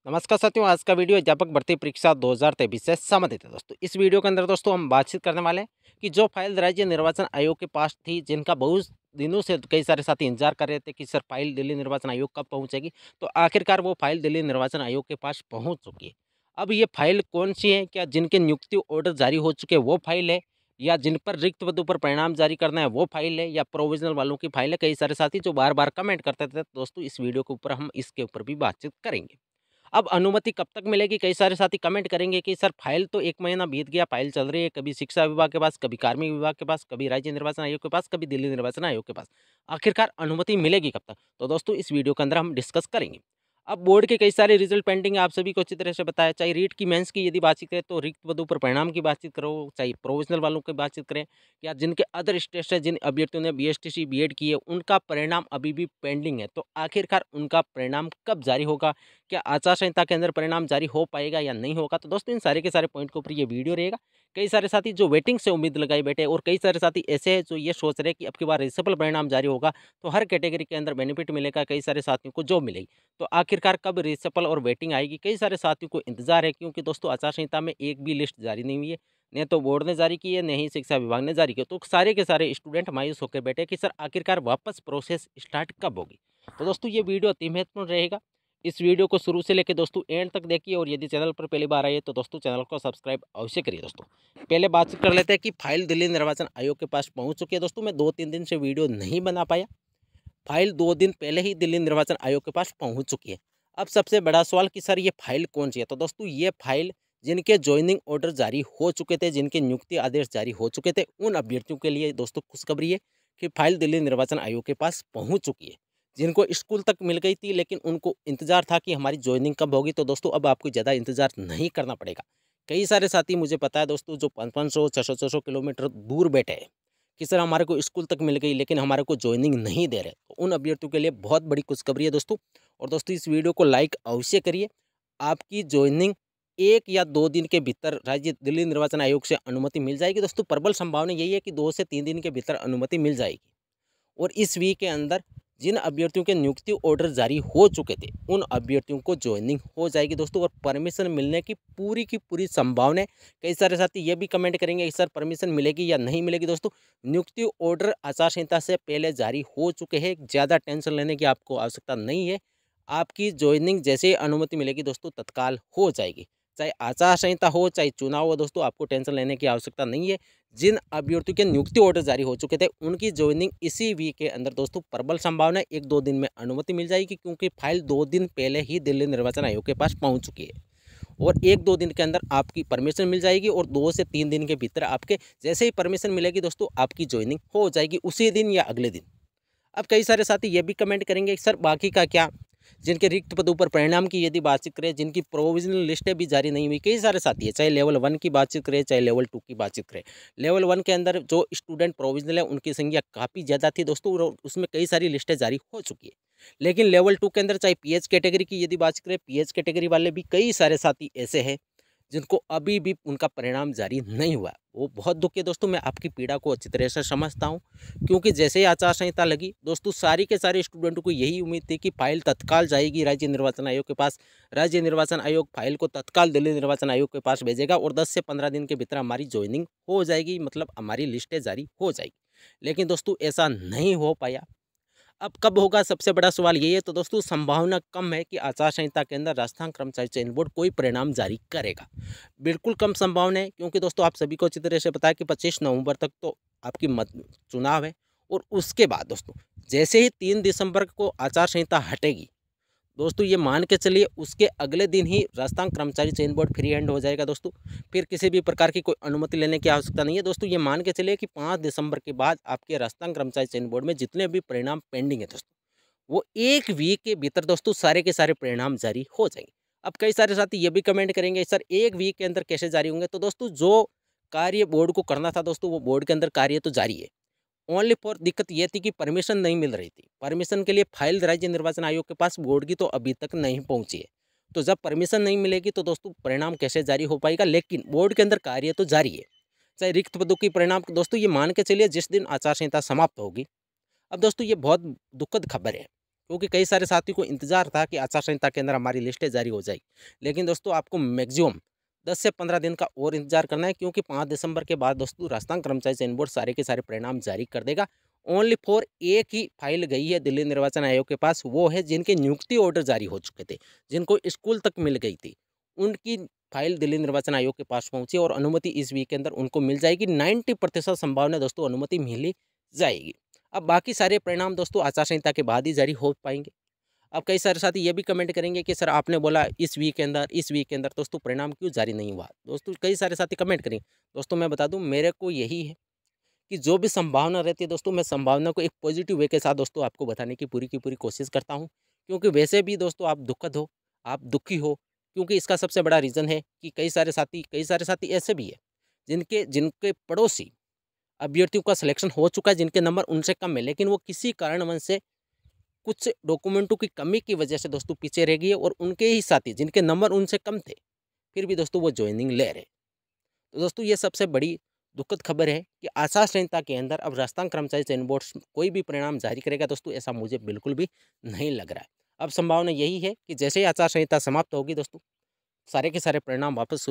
नमस्कार साथियों, आज का वीडियो अध्यापक भर्ती परीक्षा 2023 से संबंधित है। दोस्तों इस वीडियो के अंदर दोस्तों हम बातचीत करने वाले हैं कि जो फाइल राज्य निर्वाचन आयोग के पास थी, जिनका बहुत दिनों से कई सारे साथी इंतजार कर रहे थे कि सर फाइल दिल्ली निर्वाचन आयोग कब पहुंचेगी, तो आखिरकार वो फाइल दिल्ली निर्वाचन आयोग के पास पहुंच चुकी है। अब ये फाइल कौन सी है? क्या जिनके नियुक्ति ऑर्डर जारी हो चुके हैं वो फाइल है, या जिन पर रिक्त पदों पर परिणाम जारी करना है वो फाइल है, या प्रोविजनल वालों की फाइल है? कई सारे साथी जो बार बार कमेंट करते थे, दोस्तों इस वीडियो के ऊपर हम इसके ऊपर भी बातचीत करेंगे। अब अनुमति कब तक मिलेगी? कई सारे साथी कमेंट करेंगे कि सर फाइल तो 1 महीना बीत गया, फाइल चल रही है, कभी शिक्षा विभाग के पास, कभी कार्मिक विभाग के पास, कभी राज्य निर्वाचन आयोग के पास, कभी दिल्ली निर्वाचन आयोग के पास। आखिरकार अनुमति मिलेगी कब तक? तो दोस्तों इस वीडियो के अंदर हम डिस्कस करेंगे। अब बोर्ड के कई सारे रिजल्ट पेंडिंग है, आप सभी को अच्छी तरह से बताया। चाहे रीट की, मेंस की यदि बातचीत करें तो रिक्त पदों पर परिणाम की बातचीत करो, चाहे प्रोविजनल वालों की बातचीत करें, या जिनके अदर स्टेट से जिन अभ्यर्थियों ने बीएसटीसी बीएड की है उनका परिणाम अभी भी पेंडिंग है, तो आखिरकार उनका परिणाम कब जारी होगा? क्या आचार संहिता के अंदर परिणाम जारी हो पाएगा या नहीं होगा? तो दोस्तों इन सारे के सारे पॉइंट के ऊपर ये वीडियो रहेगा। कई सारे साथी जो वेटिंग से उम्मीद लगाए बैठे हैं, और कई सारे साथी ऐसे हैं जो ये सोच रहे हैं कि अब की बार रिसेबल परिणाम जारी होगा तो हर कैटेगरी के अंदर बेनिफिट मिलेगा, कई सारे साथियों को जॉब मिलेगी। तो आखिरकार कब रिसेबल और वेटिंग आएगी? कई सारे साथियों को इंतजार है, क्योंकि दोस्तों आचार संहिता में एक भी लिस्ट जारी नहीं हुई है, न तो बोर्ड ने जारी की है, न ही शिक्षा विभाग ने जारी की। तो सारे के सारे स्टूडेंट मायूस होकर बैठे कि सर आखिरकार वापस प्रोसेस स्टार्ट कब होगी। तो दोस्तों ये वीडियो अति महत्वपूर्ण रहेगा। इस वीडियो को शुरू से लेकर दोस्तों एंड तक देखिए, और यदि चैनल पर पहली बार आए तो दोस्तों चैनल को सब्सक्राइब अवश्य करिए। दोस्तों पहले बातचीत कर लेते हैं कि फाइल दिल्ली निर्वाचन आयोग के पास पहुंच चुकी है। दोस्तों मैं 2-3 दिन से वीडियो नहीं बना पाया। फाइल 2 दिन पहले ही दिल्ली निर्वाचन आयोग के पास पहुंच चुकी है। अब सबसे बड़ा सवाल कि सर ये फाइल कौन सी है? तो दोस्तों ये फाइल जिनके ज्वाइनिंग ऑर्डर जारी हो चुके थे, जिनके नियुक्ति आदेश जारी हो चुके थे, उन अभ्यर्थियों के लिए दोस्तों खुशखबरी है कि फाइल दिल्ली निर्वाचन आयोग के पास पहुंच चुकी है। जिनको स्कूल तक मिल गई थी लेकिन उनको इंतजार था कि हमारी ज्वाइनिंग कब होगी, तो दोस्तों अब आपको ज़्यादा इंतजार नहीं करना पड़ेगा। कई सारे साथी मुझे पता है दोस्तों जो 500 600 किलोमीटर दूर बैठे हैं कि सर हमारे को स्कूल तक मिल गई लेकिन हमारे को ज्वाइनिंग नहीं दे रहे, तो उन अभ्यर्थियों के लिए बहुत बड़ी खुशखबरी है दोस्तों। और दोस्तों इस वीडियो को लाइक अवश्य करिए। आपकी ज्वाइनिंग 1 या 2 दिन के भीतर राज्य दिल्ली निर्वाचन आयोग से अनुमति मिल जाएगी। दोस्तों प्रबल संभावना यही है कि 2 से 3 दिन के भीतर अनुमति मिल जाएगी। और इस वीक के अंदर जिन अभ्यर्थियों के नियुक्ति ऑर्डर जारी हो चुके थे उन अभ्यर्थियों को ज्वाइनिंग हो जाएगी दोस्तों, और परमिशन मिलने की पूरी संभावना है। कई सारे साथी ये भी कमेंट करेंगे कि सर परमिशन मिलेगी या नहीं मिलेगी। दोस्तों नियुक्ति ऑर्डर आचार संहिता से पहले जारी हो चुके हैं, ज़्यादा टेंशन लेने की आपको आवश्यकता नहीं है। आपकी ज्वाइनिंग जैसे ही अनुमति मिलेगी दोस्तों तत्काल हो जाएगी। चाहे आचार संहिता हो चाहे चुनाव हो, दोस्तों आपको टेंशन लेने की आवश्यकता नहीं है। जिन अभ्यर्थियों के नियुक्ति ऑर्डर जारी हो चुके थे उनकी ज्वाइनिंग इसी वीक के अंदर दोस्तों प्रबल संभावना है 1-2 दिन में अनुमति मिल जाएगी, क्योंकि फाइल 2 दिन पहले ही दिल्ली निर्वाचन आयोग के पास पहुंच चुकी है। और 1-2 दिन के अंदर आपकी परमिशन मिल जाएगी, और 2 से 3 दिन के भीतर आपके जैसे ही परमिशन मिलेगी दोस्तों आपकी ज्वाइनिंग हो जाएगी उसी दिन या अगले दिन। अब कई सारे साथी ये भी कमेंट करेंगे कि सर बाकी का क्या? जिनके रिक्त पदों पर परिणाम की यदि बातचीत करें, जिनकी प्रोविजनल लिस्टें भी जारी नहीं हुई, कई सारे साथी है, चाहे लेवल 1 की बातचीत करें चाहे लेवल 2 की बातचीत करें। लेवल 1 के अंदर जो स्टूडेंट प्रोविजनल है उनकी संख्या काफ़ी ज़्यादा थी दोस्तों, और उसमें कई सारी लिस्टें जारी हो चुकी है। लेकिन लेवल 2 के अंदर चाहे पीएच कैटेगरी की यदि बातचीत करें, पीएच कैटेगरी वाले भी कई सारे साथी ऐसे हैं जिनको अभी भी उनका परिणाम जारी नहीं हुआ। वो बहुत दुख है दोस्तों, मैं आपकी पीड़ा को अच्छी तरह से समझता हूँ, क्योंकि जैसे ही आचार संहिता लगी दोस्तों सारी के सारे स्टूडेंटों को यही उम्मीद थी कि फाइल तत्काल जाएगी राज्य निर्वाचन आयोग के पास। राज्य निर्वाचन आयोग फाइल को तत्काल दिल्ली निर्वाचन आयोग के पास भेजेगा और 10 से 15 दिन के भीतर हमारी ज्वाइनिंग हो जाएगी, मतलब हमारी लिस्टें जारी हो जाएगी। लेकिन दोस्तों ऐसा नहीं हो पाया। अब कब होगा, सबसे बड़ा सवाल यही है। तो दोस्तों संभावना कम है कि आचार संहिता के अंदर राजस्थान कर्मचारी चयन बोर्ड कोई परिणाम जारी करेगा। बिल्कुल कम संभावना है, क्योंकि दोस्तों आप सभी को अच्छी तरह से पता है कि 25 नवंबर तक तो आपकी मत चुनाव है, और उसके बाद दोस्तों जैसे ही 3 दिसंबर को आचार संहिता हटेगी दोस्तों, ये मान के चलिए उसके अगले दिन ही राजस्थान कर्मचारी चयन बोर्ड फ्री हैंड हो जाएगा दोस्तों। फिर किसी भी प्रकार की कोई अनुमति लेने की आवश्यकता नहीं है दोस्तों। ये मान के चलिए कि 5 दिसंबर के बाद आपके राजस्थान कर्मचारी चयन बोर्ड में जितने भी परिणाम पेंडिंग है दोस्तों, वो 1 वीक के भीतर दोस्तों सारे के सारे परिणाम जारी हो जाएंगे। अब कई सारे साथी ये भी कमेंट करेंगे सर 1 वीक के अंदर कैसे जारी होंगे? तो दोस्तों जो कार्य बोर्ड को करना था दोस्तों वो बोर्ड के अंदर कार्य तो जारी है। ओनली फॉर दिक्कत ये थी कि परमिशन नहीं मिल रही थी। परमिशन के लिए फाइल राज्य निर्वाचन आयोग के पास बोर्ड की तो अभी तक नहीं पहुंची है। तो जब परमिशन नहीं मिलेगी तो दोस्तों परिणाम कैसे जारी हो पाएगा? लेकिन बोर्ड के अंदर कार्य तो जारी है। चाहे रिक्त पदों की परिणाम दोस्तों ये मान के चलिए जिस दिन आचार संहिता समाप्त होगी। अब दोस्तों ये बहुत दुखद खबर है क्योंकि कई सारे साथियों को इंतजार था कि आचार संहिता के अंदर हमारी लिस्टें जारी हो जाएगी, लेकिन दोस्तों आपको मैक्सिमम 10 से 15 दिन का और इंतजार करना है, क्योंकि 5 दिसंबर के बाद दोस्तों राजस्थान कर्मचारी चयन बोर्ड सारे के सारे परिणाम जारी कर देगा। ओनली फॉर एक ही फाइल गई है दिल्ली निर्वाचन आयोग के पास, वो है जिनके नियुक्ति ऑर्डर जारी हो चुके थे, जिनको स्कूल तक मिल गई थी, उनकी फाइल दिल्ली निर्वाचन आयोग के पास पहुंची और अनुमति इस वीक के अंदर उनको मिल जाएगी। 90% संभावना दोस्तों अनुमति मिल ही जाएगी। अब बाकी सारे परिणाम दोस्तों आचार संहिता के बाद ही जारी हो पाएंगे। अब कई सारे साथी ये भी कमेंट करेंगे कि सर आपने बोला इस वीक के अंदर दोस्तों परिणाम क्यों जारी नहीं हुआ। दोस्तों कई सारे साथी कमेंट करेंगे। दोस्तों मैं बता दूं, मेरे को यही है कि जो भी संभावना रहती है दोस्तों, मैं संभावना को एक पॉजिटिव वे के साथ दोस्तों आपको बताने की पूरी कोशिश करता हूँ। क्योंकि वैसे भी दोस्तों आप दुखद हो, आप दुखी हो, क्योंकि इसका सबसे बड़ा रीज़न है कि कई सारे साथी ऐसे भी है जिनके जिनके पड़ोसी अभ्यर्थियों का सिलेक्शन हो चुका है, जिनके नंबर उनसे कम है, लेकिन वो किसी कारणवश से कुछ डॉक्यूमेंटों की कमी की वजह से दोस्तों पीछे रह गई है, और उनके ही साथी जिनके नंबर उनसे कम थे फिर भी दोस्तों वो ज्वाइनिंग ले रहे। तो दोस्तों ये सबसे बड़ी दुखद खबर है कि आचार संहिता के अंदर अब राजस्थान कर्मचारी चयन बोर्ड कोई भी परिणाम जारी करेगा दोस्तों, ऐसा मुझे बिल्कुल भी नहीं लग रहा है। अब संभावना यही है कि जैसे ही आचार संहिता समाप्त होगी दोस्तों, सारे के सारे परिणाम वापस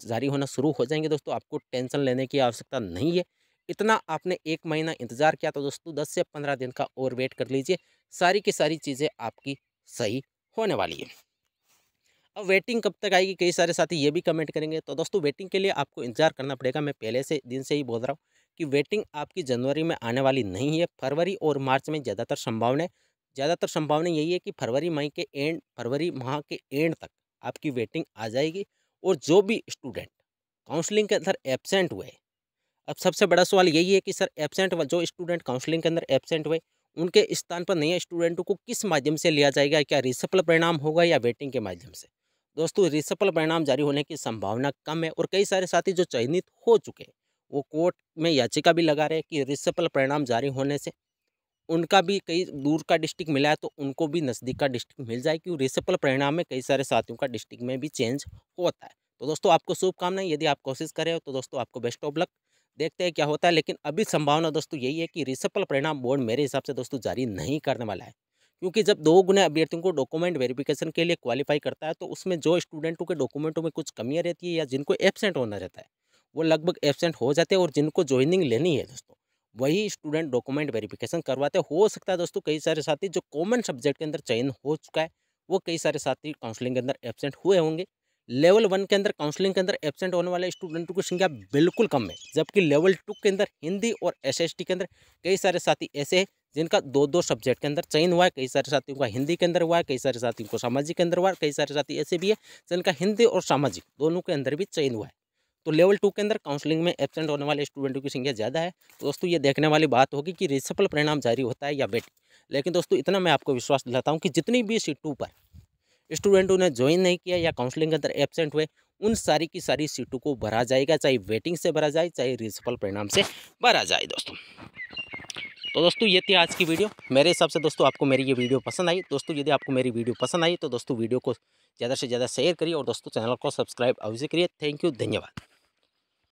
जारी होना शुरू हो जाएंगे दोस्तों। आपको टेंशन लेने की आवश्यकता नहीं है। इतना आपने 1 महीना इंतजार किया तो दोस्तों 10 से 15 दिन का और वेट कर लीजिए, सारी की सारी चीज़ें आपकी सही होने वाली है। अब वेटिंग कब तक आएगी, कई सारे साथी ये भी कमेंट करेंगे। तो दोस्तों वेटिंग के लिए आपको इंतजार करना पड़ेगा। मैं पहले से दिन से ही बोल रहा हूँ कि वेटिंग आपकी जनवरी में आने वाली नहीं है, फरवरी और मार्च में ज़्यादातर संभावना है। ज़्यादातर संभावना यही है कि फरवरी माह के एंड तक आपकी वेटिंग आ जाएगी। और जो भी स्टूडेंट काउंसलिंग के अंदर एब्सेंट हुए, अब सबसे बड़ा सवाल यही है कि सर जो स्टूडेंट काउंसलिंग के अंदर एब्सेंट हुए, उनके स्थान पर नए स्टूडेंटों को किस माध्यम से लिया जाएगा? क्या रिसफल परिणाम होगा या वेटिंग के माध्यम से? दोस्तों रिसफल परिणाम जारी होने की संभावना कम है, और कई सारे साथी जो चयनित हो चुके हैं वो कोर्ट में याचिका भी लगा रहे हैं कि रिसफल परिणाम जारी होने से उनका भी कई दूर का डिस्ट्रिक्ट मिला है तो उनको भी नज़दीक का डिस्ट्रिक्ट मिल जाए, क्योंकि रिसफल परिणाम में कई सारे साथियों का डिस्ट्रिक्ट में भी चेंज होता है। तो दोस्तों आपको शुभकामनाएं, यदि आप कोशिश कर रहे हो तो दोस्तों आपको बेस्ट ऑफ लक। देखते हैं क्या होता है, लेकिन अभी संभावना दोस्तों यही है कि रिसफल परिणाम बोर्ड मेरे हिसाब से दोस्तों जारी नहीं करने वाला है। क्योंकि जब 2 गुना अभ्यर्थियों को डॉक्यूमेंट वेरिफिकेशन के लिए क्वालिफाई करता है, तो उसमें जो स्टूडेंटों के डॉक्यूमेंटों में कुछ कमियां रहती है या जिनको एब्सेंट होना रहता है, वो लगभग एब्सेंट हो जाते हैं, और जिनको ज्वाइनिंग लेनी है दोस्तों वही स्टूडेंट डॉक्यूमेंट वेरिफिकेशन करवाते हैं। हो सकता है दोस्तों कई सारे साथी जो कॉमन सब्जेक्ट के अंदर चयन हो चुका है, वो कई सारे साथी काउंसलिंग के अंदर एब्सेंट हुए होंगे। लेवल 1 के अंदर काउंसलिंग के अंदर एब्सेंट होने वाले स्टूडेंटों की संख्या बिल्कुल कम है, जबकि लेवल 2 के अंदर हिंदी और एसएसटी के अंदर कई सारे साथी ऐसे हैं जिनका 2-2 सब्जेक्ट के अंदर चयन हुआ है। कई सारे साथियों का हिंदी के अंदर हुआ है, कई सारे साथियों को सामाजिक के अंदर हुआ है, कई सारे साथी ऐसे भी है जिनका हिंदी और सामाजिक दोनों के अंदर भी चयन हुआ है। तो लेवल 2 के अंदर काउंसलिंग में एब्सेंट होने वाले स्टूडेंटों की संख्या ज़्यादा है। तो दोस्तों ये देखने वाली बात होगी कि रिसफल परिणाम जारी होता है या वेटिंग। लेकिन दोस्तों इतना मैं आपको विश्वास दिलाता हूँ कि जितनी भी सीटों पर स्टूडेंटों ने ज्वाइन नहीं किया या काउंसलिंग के अंदर एब्सेंट हुए, उन सारी की सारी सीटों को भरा जाएगा, चाहे वेटिंग से भरा जाए चाहे रिसफल परिणाम से भरा जाए दोस्तों। तो दोस्तों ये थी आज की वीडियो। मेरे हिसाब से दोस्तों आपको मेरी ये वीडियो पसंद आई। दोस्तों यदि आपको मेरी वीडियो पसंद आई तो दोस्तों वीडियो को ज़्यादा से ज़्यादा शेयर करिए, और दोस्तों चैनल को सब्सक्राइब अवश्य करिए। थैंक यू, धन्यवाद।